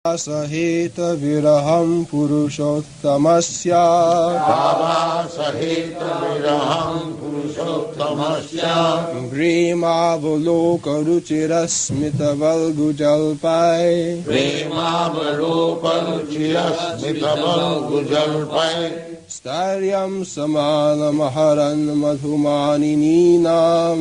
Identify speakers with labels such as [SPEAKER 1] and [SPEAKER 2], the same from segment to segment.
[SPEAKER 1] सहित विरहं पुरुषोत्तमस्य
[SPEAKER 2] सहित विरहं पुरुषोत्तमस्य
[SPEAKER 1] प्रेमावलोकरुचिरस्मितवल्गुजल्पै स्थैर्यं समानमहरन् मधुमालिनीनां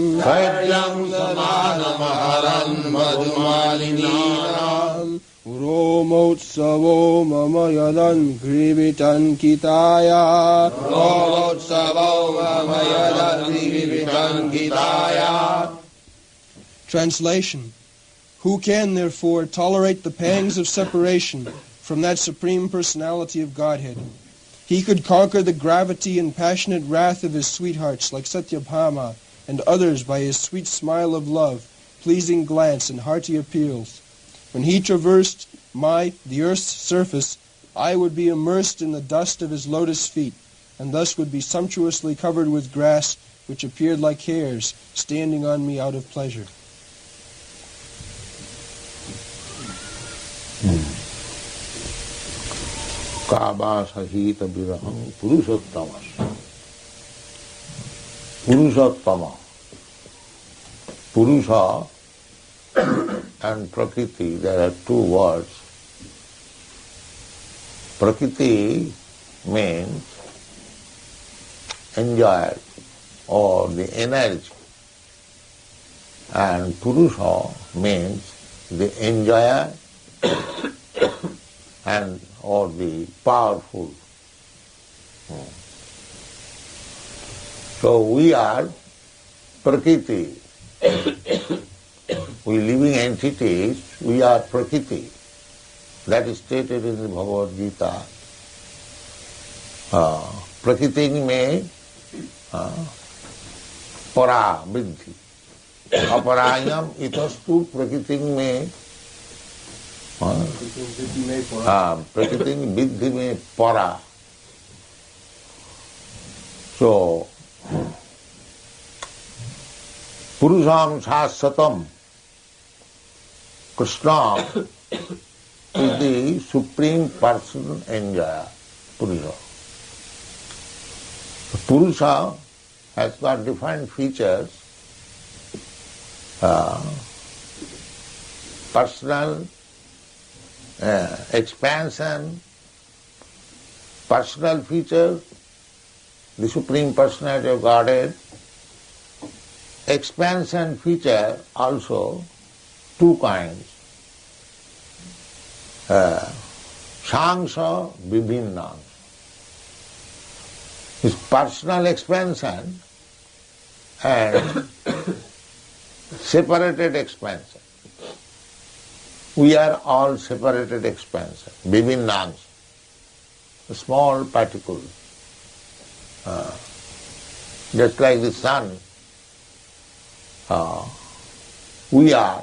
[SPEAKER 1] रोमोत्सवो मम यदङ्घ्रिविटङ्किताया Translation. Who can, therefore, tolerate the pangs of separation from that Supreme Personality of Godhead? He could conquer the gravity and passionate wrath of his sweethearts like Satyabhama and others by his sweet smile of love, pleasing glance, and hearty appeals. When he traversed the earth's surface, I would be immersed in the dust of his lotus feet, and thus would be sumptuously covered with grass, which appeared like hairs, standing on me out of pleasure.
[SPEAKER 2] Kaba sahita viraham purushottamas. Purushottama. Purusha and Prakriti, there are two words. Prakriti means enjoy or the energy, and Purusha means the enjoyer and or the powerful. So we are Prakriti. We living entities, we are Prakriti. That is stated in the Bhagavad Gita. Prakriti mein para vidhi. Aparayam itastu prakriti mein prakriti vidhi mein para. So, Purusham Shasatam. Krishna is the Supreme Person Enjoyer, Purusha. Purusha has got different features, personal expansion, personal feature, the Supreme Personality of Godhead, expansion feature also, two kinds. Shangsha Vibhinnans. Is personal expansion and separated expansion. We are all separated expansion, Vibhinnans, small particles. Just like the sun, we are.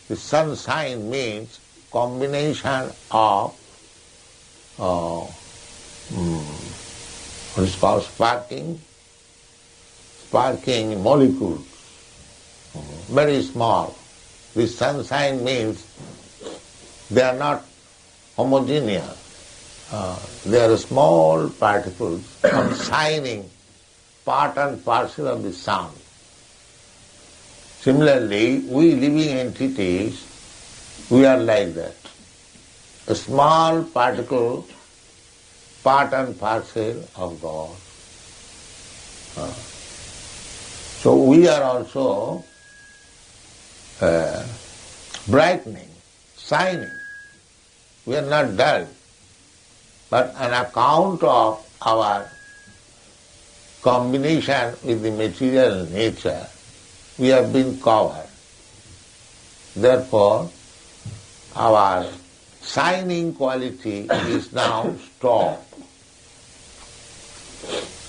[SPEAKER 2] The sunshine means combination of what is called sparking molecules, very small. This sunshine means they are not homogeneous. They are small particles shining, part and parcel of the sun. Similarly, we living entities, we are like that. A small particle, part and parcel of God. So we are also brightening, shining. We are not dull. But on account of our combination with the material nature, we have been covered. Therefore, our shining quality is now stopped.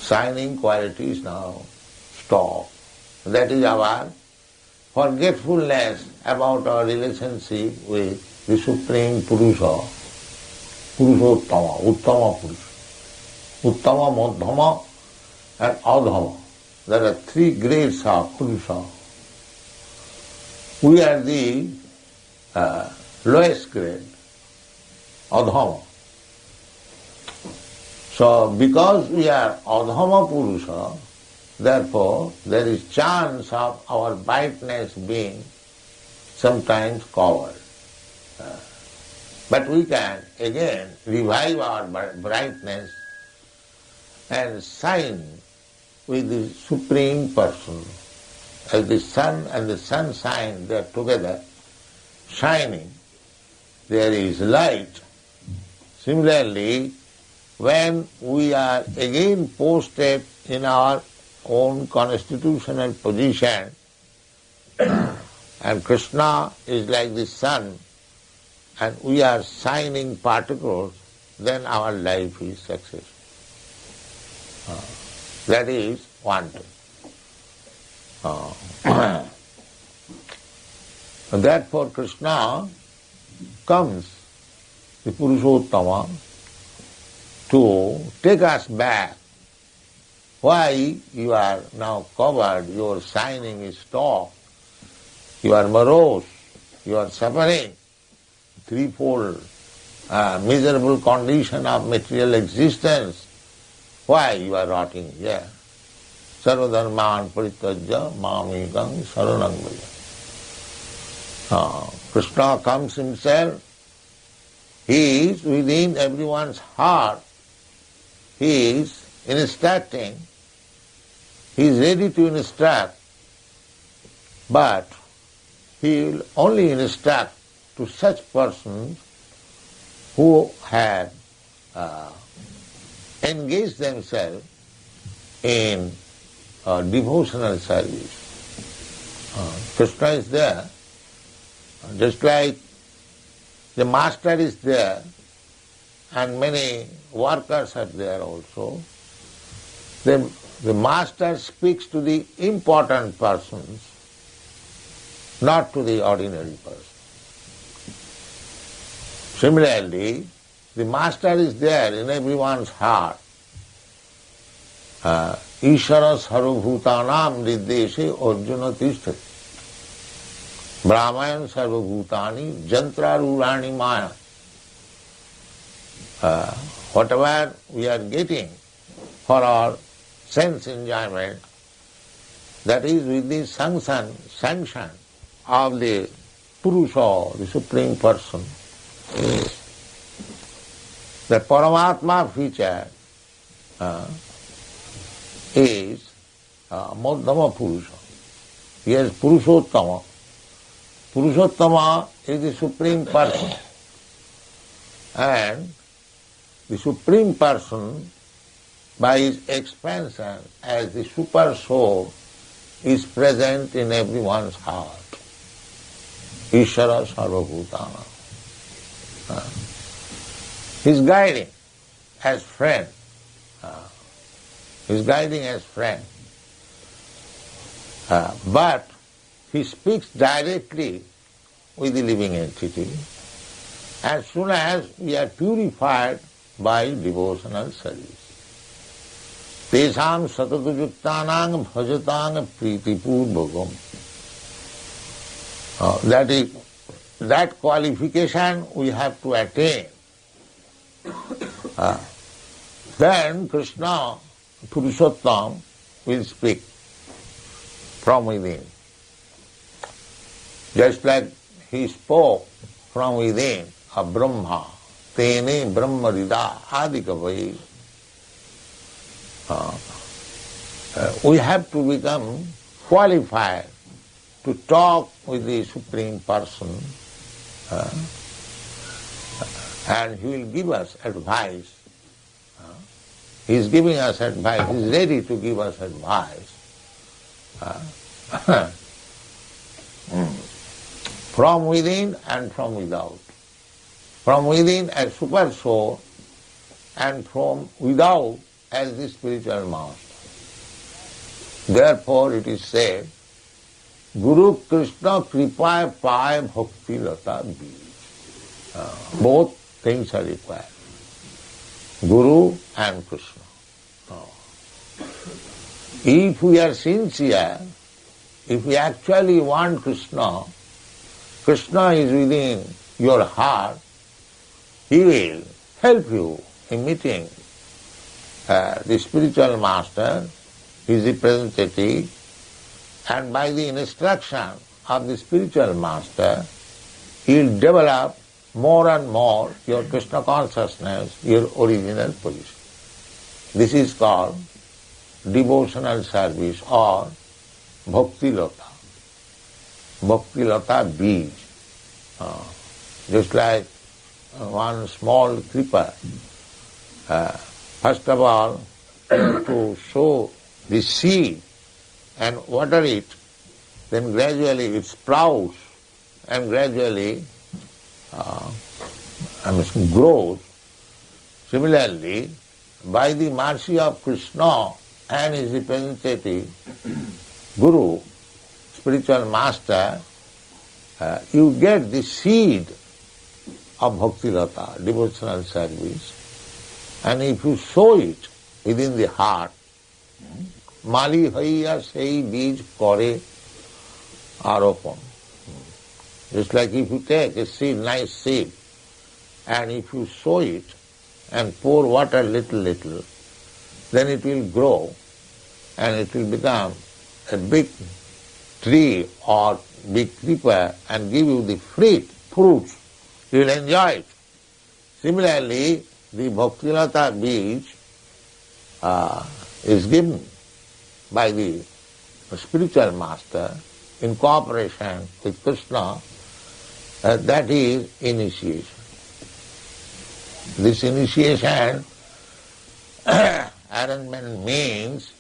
[SPEAKER 2] Shining quality is now stopped. That is our forgetfulness about our relationship with the Supreme Purusha, Purushottama, Uttama Purusha. Uttama, Madhyama and Adhama. There are three grades of Purusha. We are the lowest grade. adhama. So because we are adhama Purusha, therefore there is chance of our brightness being sometimes covered. But we can again revive our brightness and shine with the Supreme Person. As the sun and the sunshine, they are together shining, there is light. Similarly, when we are again posted in our own constitutional position, and Krishna is like the sun, and we are shining particles, then our life is successful. That is one thing. Therefore Krishna comes, the Purushottama, to take us back. Why you are now covered, your shining is stopped, you are morose, you are suffering, threefold miserable condition of material existence. Why you are rotting here? Sarvadharman parityajya mamekam saranam vraja. Krishna comes himself. He is within everyone's heart. He is instructing. He is ready to instruct. But he will only instruct to such persons who have engaged themselves in devotional service. Krishna is there, just like the master is there and many workers are there also. The master speaks to the important persons, not to the ordinary person. Similarly, the master is there in everyone's heart. Ishara sarvabhutanam nirdeshe arjuna tishthati. Brahmayan sarvabhutani jantrarurani maya. Whatever we are getting for our sense enjoyment, that is with the sanction of the Purusha, the Supreme Person. The Paramatma feature is Madhyama Purusha. He is Purushottama. Purushottama is the Supreme Person. And the Supreme Person, by his expansion as the Super Soul, is present in everyone's heart. Ishara Sarvabhutana. He is guiding as friend. He is guiding as friend. But he speaks directly with the living entity as soon as we are purified by devotional service. Tesam satatujuktanang bhajatang pritipurvakam. That qualification we have to attain. Then Krishna, Purushottam, will speak from within. Just like he spoke from within of Brahma, Tene Brahma Rida Adikavai. We have to become qualified to talk with the Supreme Person, and he will give us advice. He is giving us advice. He is ready to give us advice. From within and from without. From within as Super Soul, and from without as the spiritual master. Therefore it is said, Guru Krishna Kripaya Paya Bhakti Lata Bij. Both things are required. Guru and Krishna. If we are sincere, if we actually want Krishna, Krishna is within your heart, he will help you in meeting the spiritual master, his representative, and by the instruction of the spiritual master, you will develop more and more your Krishna consciousness, your original position. This is called devotional service or bhakti lata. Bhakti lata bij. Just like one small creeper. First of all, to sow the seed and water it, then gradually it sprouts and gradually grows. Similarly, by the mercy of Krishna and his representative, Guru, spiritual master, you get the seed of Bhakti Lata, devotional service, and if you sow it within the heart, Mali haiya sei bij kore aropon. Just like if you take a seed, nice seed, and if you sow it and pour water little, then it will grow and it will become a big tree or big creeper and give you the fruits. You will enjoy it. Similarly, the Bhaktilata bij is given by the spiritual master in cooperation with Krishna. That is initiation. This initiation arrangement means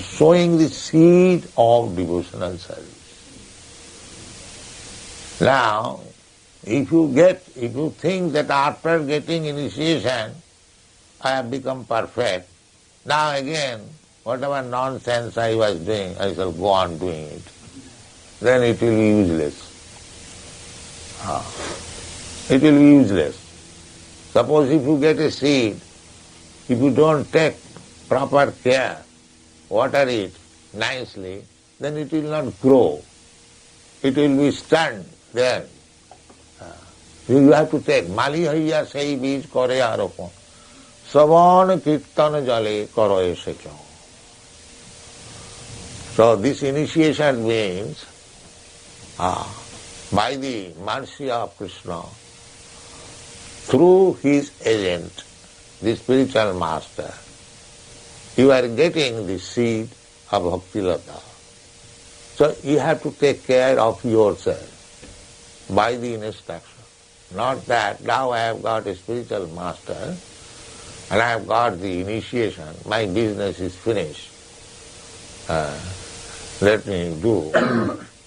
[SPEAKER 2] sowing the seed of devotional service. Now, if you think that after getting initiation, I have become perfect, now again, whatever nonsense I was doing, I shall go on doing it. Then it will be useless. It will be useless. Suppose if you get a seed, if you don't take proper care, water it nicely, then it will not grow. It will be stunned there. You have to take Mali haiya sei bij kore aropon. Savan kirtan jale karo esecho. So this initiation means by the mercy of Krishna, through his agent, the spiritual master, you are getting the seed of Bhakti Lata. So you have to take care of yourself by the instruction. Not that now I have got a spiritual master and I have got the initiation, my business is finished. Let me do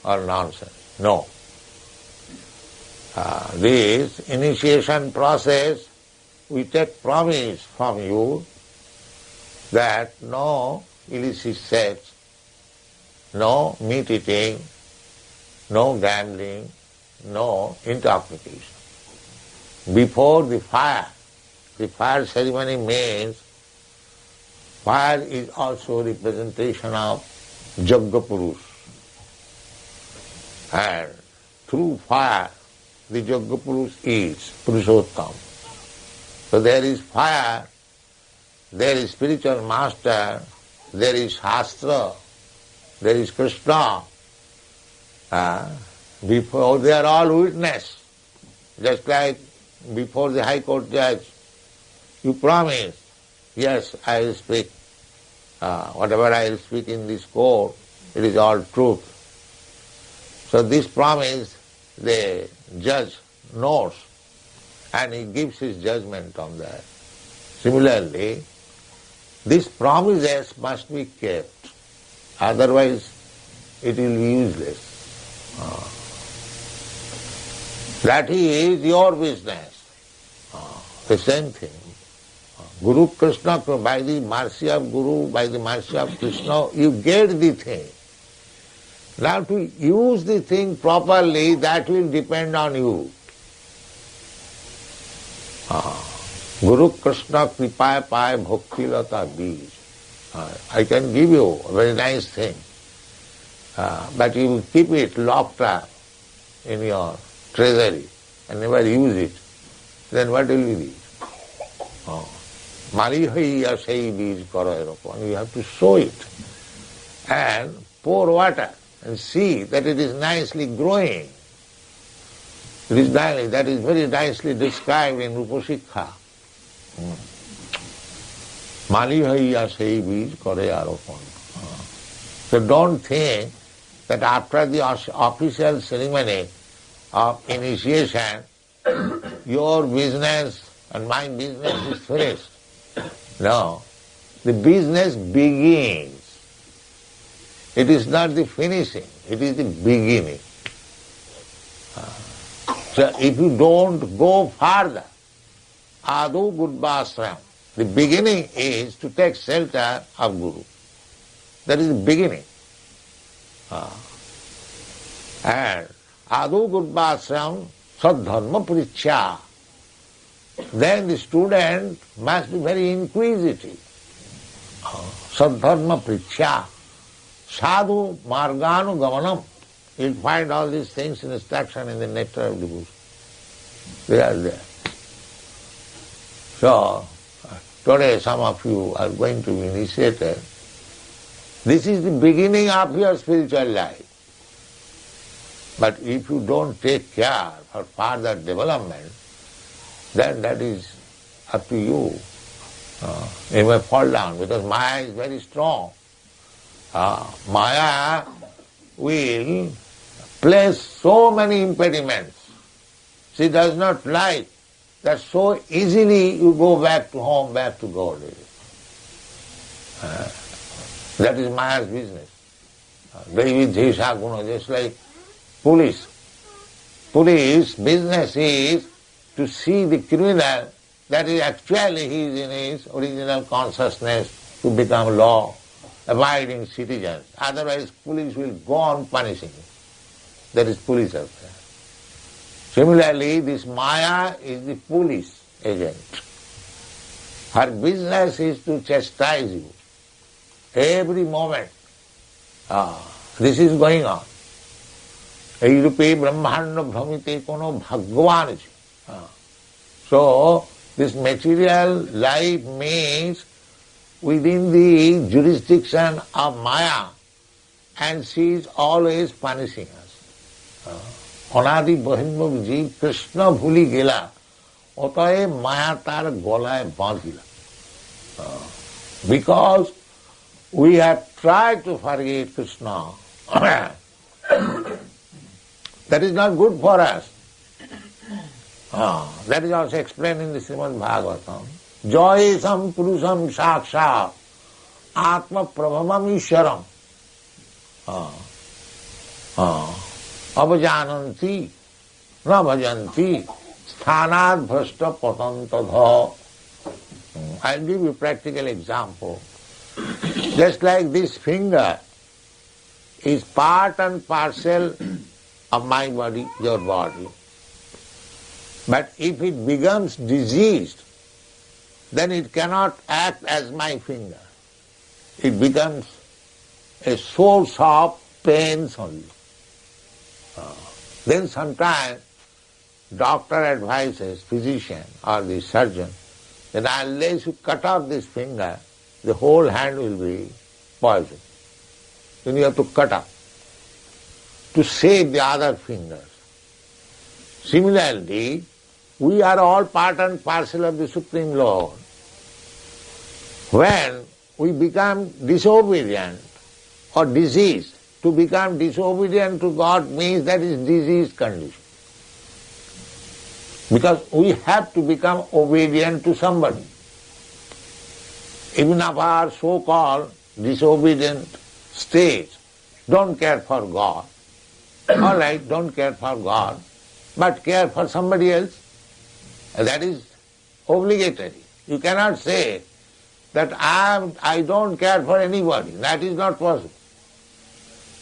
[SPEAKER 2] all nonsense. No. This initiation process, we take promise from you that no illicit sex, no meat eating, no gambling, no intoxication. Before the fire ceremony means fire is also representation of Jagga Purush. And through fire, the Jagga Purush is Purushottam. So there is fire, there is spiritual master, there is Shastra, there is Krishna. Before they are all witness. Just like before the High Court judge, you promise, yes, I will speak. Whatever I will speak in this court, it is all truth. So this promise the judge knows and he gives his judgment on that. Similarly, these promises must be kept, otherwise it will be useless. That is your business. The same thing. Guru Krishna, by the mercy of Guru, by the mercy of Krishna, you get the thing. Now to use the thing properly, that will depend on you. Guru Krishna kripaya paya bhakti lata bij. I can give you a very nice thing, but you will keep it locked up in your treasury. and never use it, then what will be this? Mali haiya sei bij karo eropon. You have to sow it and pour water and see that it is nicely growing. It is that is very nicely described in Rupasikha. Mali haiya sei bij karo eropon. So don't think that after the official ceremony of initiation, your business and my business is finished. No, the business begins. It is not the finishing, it is the beginning. So if you don't go further, Adu Gurvasram, the beginning is to take shelter of Guru. That is the beginning. And Adu Gurvasram Sadharma Purichya. Then the student must be very inquisitive. Sadharma Purichya. Sadhu Marganu Gamanam. You'll find all these things in instruction in the Nectar of Devotion. They are there. So, today some of you are going to be initiated. This is the beginning of your spiritual life. But if you don't take care for further development, then that is up to you. You may fall down because Maya is very strong. Maya will place so many impediments. She does not like that so easily you go back to home, back to God. That is Maya's business. Just like police. Police business is to see the criminal that is actually he is in his original consciousness to become law-abiding citizens. Otherwise police will go on punishing him. That is police affair. Similarly, this Maya is the police agent. Her business is to chastise you. Every moment this is going on. Eirupe brahmanda bhramite kono bhagwan. So, this material life means within the jurisdiction of Maya, and she is always punishing us. Anadi Bahimbha Ji Krishna bhuli gela, otaye Maya tar golaye bandhila. Because we have tried to forget Krishna. That is not good for us. That is also explained in the Srimad Bhagavatam. Joyesam Purusham Saksha Atma Prabhamam Isharam Abhajananti Na Bhajanti Sthanad Bhrashta Patantadha. I'll give you a practical example. Just like this finger is part and parcel of my body, your body. But if it becomes diseased, then it cannot act as my finger. It becomes a source of pains only. Then sometimes doctor advises, physician or the surgeon, that unless you cut off this finger, the whole hand will be poisoned. Then you have to cut off to save the other fingers. Similarly, we are all part and parcel of the Supreme Lord. When we become disobedient or diseased, to become disobedient to God means that is diseased condition. Because we have to become obedient to somebody. Even of our so-called disobedient stage don't care for God. All right, don't care for God, but care for somebody else. That is obligatory. You cannot say that I don't care for anybody. That is not possible.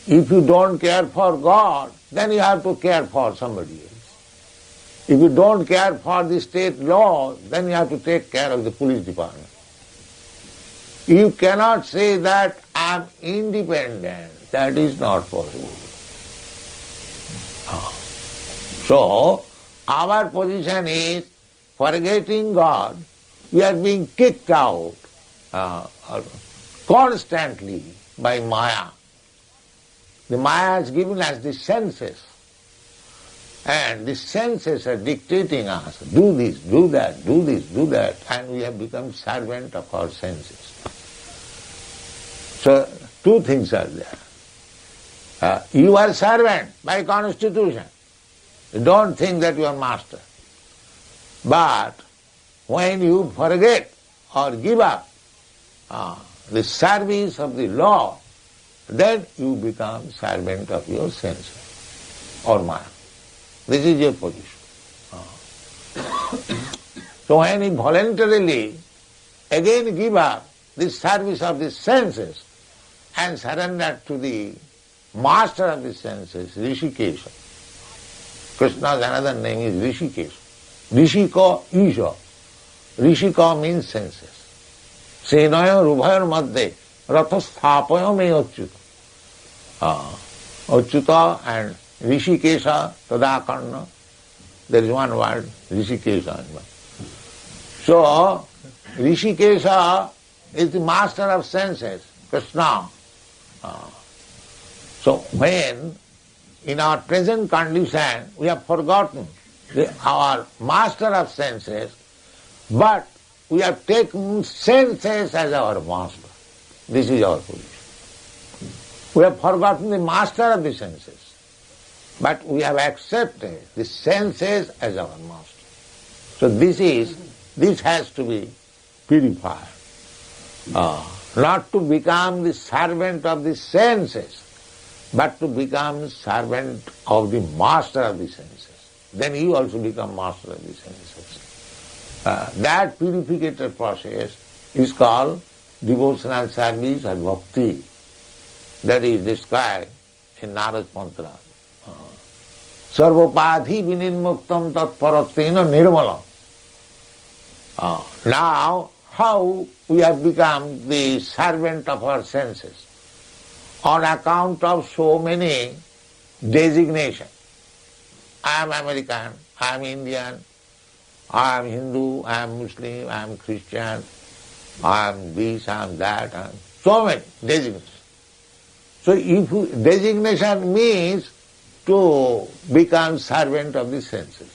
[SPEAKER 2] If you don't care for God, then you have to care for somebody else. If you don't care for the state law, then you have to take care of the police department. You cannot say that I am independent. That is not possible. So, our position is forgetting God, we are being kicked out constantly by Maya. The Maya has given us the senses, and the senses are dictating us, do this, do that, do this, do that, and we have become servant of our senses. So, two things are there. You are servant by constitution. You don't think that you are master. But when you forget or give up the service of the law, then you become servant of your senses or mind. This is your position. So when you voluntarily again give up the service of the senses and surrender to the master of the senses, Rishikesha. Krishna's another name is Rishikesha. Rishika Isha. Rishika means senses. Senaya rubhayar madhye rathasthapaya me achyuta. Achyuta and Rishikesha tadakarna. There is one word, Rishikesha. So, Rishikesha is the master of senses, Krishna. So when in our present condition we have forgotten our master of senses, but we have taken senses as our master. This is our position. We have forgotten the master of the senses, but we have accepted the senses as our master. So this has to be purified. Not to become the servant of the senses, but to become servant of the master of the senses. Then you also become master of the senses. That purificated process is called devotional service or bhakti. That is described in Narad Mantra. Sarvopadhi vinirmuktam tatparatena nirmalam. Now, how we have become the servant of our senses? On account of so many designations. I am American, I am Indian, I am Hindu, I am Muslim, I am Christian, I am this, I am that, and so many designations. So if designation means to become servant of the senses.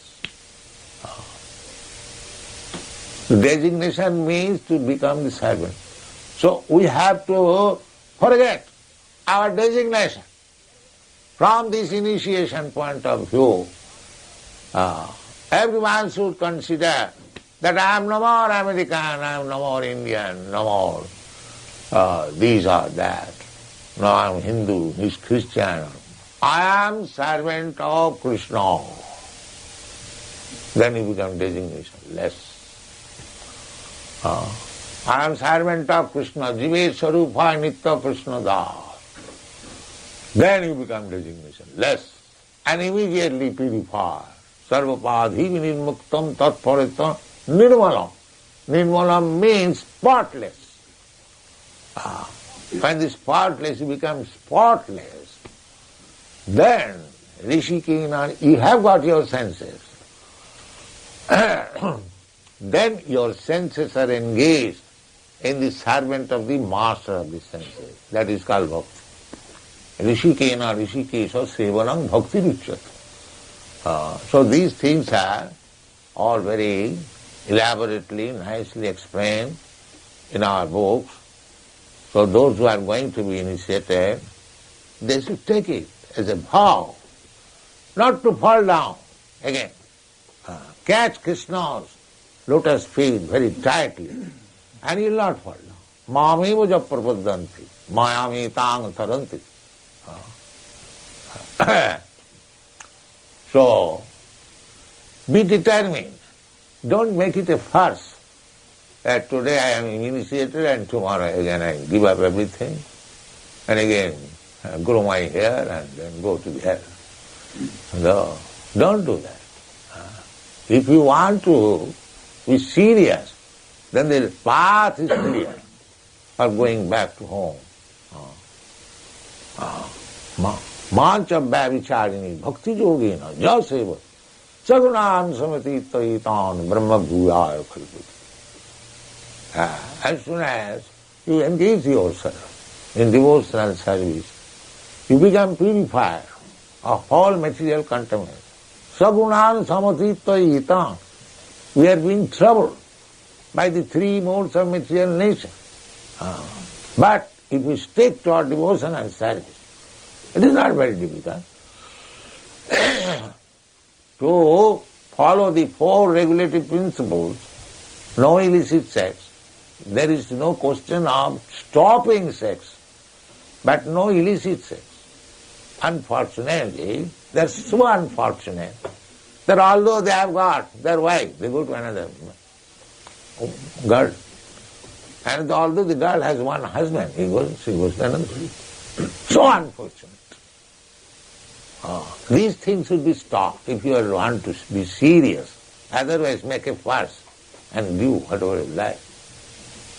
[SPEAKER 2] Designation means to become the servant. So we have to forget our designation. From this initiation point of view, everyone should consider that I am no more American, I am no more Indian, no more these or that. No, I am Hindu, he is Christian. I am servant of Krishna. Then you become designation less. I am servant of Krishna, Jive Sarupa Nitya Krishna Das. Then you become designation less and immediately purify. Sarvapadhi vinirmuktam tatparita nirmalam. Nirmalam means spotless. When the spotless becomes spotless, then Rishikena, you have got your senses. Then your senses are engaged in the servant of the master of the senses. That is called bhakti. Rishikena Rishikesha Sevanam Bhakti Ruchyate. So these things are all very elaborately, nicely explained in our books. So those who are going to be initiated, they should take it as a vow, not to fall down again. Catch Krishna's lotus feet very tightly, and you will not fall down. Mamiva japrapaddanti, mayami tang taranti. So, be determined. Don't make it a farce that today I am initiated and tomorrow again I give up everything and again grow my hair and then go to the hell. No, don't do that. If you want to be serious, then the path is clear for going back to home. Mancha Bhavicharini Bhakti Yogena Jaseva Sagunam samatitayitan brahma bhuyaya khalpati. As soon as you engage yourself in devotional service, you become purified of all material contamination. Sagunan samatitayitan. We are being troubled by the three modes of material nature. But if we stick to our devotion and service, it is not very difficult to follow the four regulative principles, no illicit sex. There is no question of stopping sex, but no illicit sex. Unfortunately, they are so unfortunate that although they have got their wife, they go to another girl. And although the girl has one husband, she goes to another. So unfortunate. These things should be stopped if you want to be serious. Otherwise make a fuss and give whatever you like.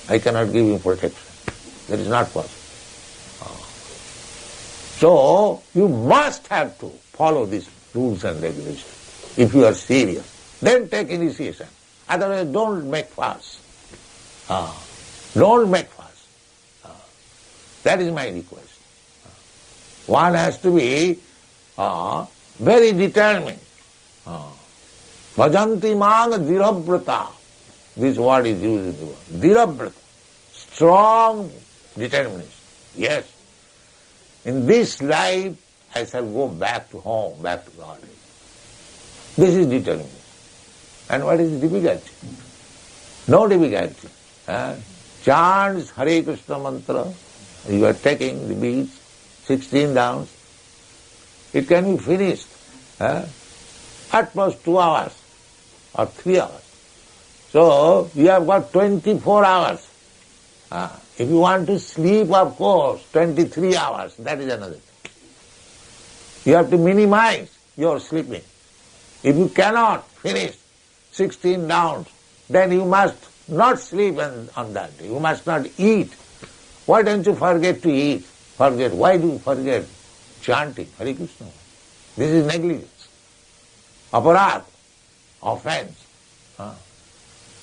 [SPEAKER 2] I cannot give you protection. That is not possible. So you must have to follow these rules and regulations if you are serious. Then take initiation. Otherwise don't make fuss. Don't make fuss. That is my request. One has to be very determined. Bhajanti mang dhirabrata. This word is used in the word. Dhirabrata. Strong determination. Yes. In this life, I shall go back to home, back to God. This is determination. And what is difficulty? No difficulty. Chants Hare Krishna mantra. You are taking the beads, 16 downs. It can be finished at most 2 hours or 3 hours. So you have got 24 hours. If you want to sleep, of course, 23 hours, that is another thing. You have to minimize your sleeping. If you cannot finish 16 downs, then you must not sleep on that day. You must not eat. Why don't you forget to eat? Forget. Why do you forget chanting Hare Krishna? This is negligence. Aparad, offense.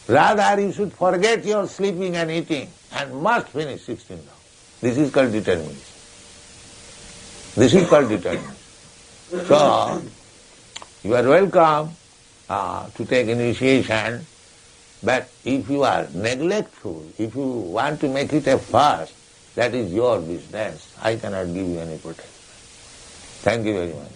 [SPEAKER 2] Rather, you should forget your sleeping and eating and must finish 16 downs. This is called determination. This is called determination. So, you are welcome to take initiation, but if you are neglectful, if you want to make it a fast, that is your business. I cannot give you any protection. Thank you very much.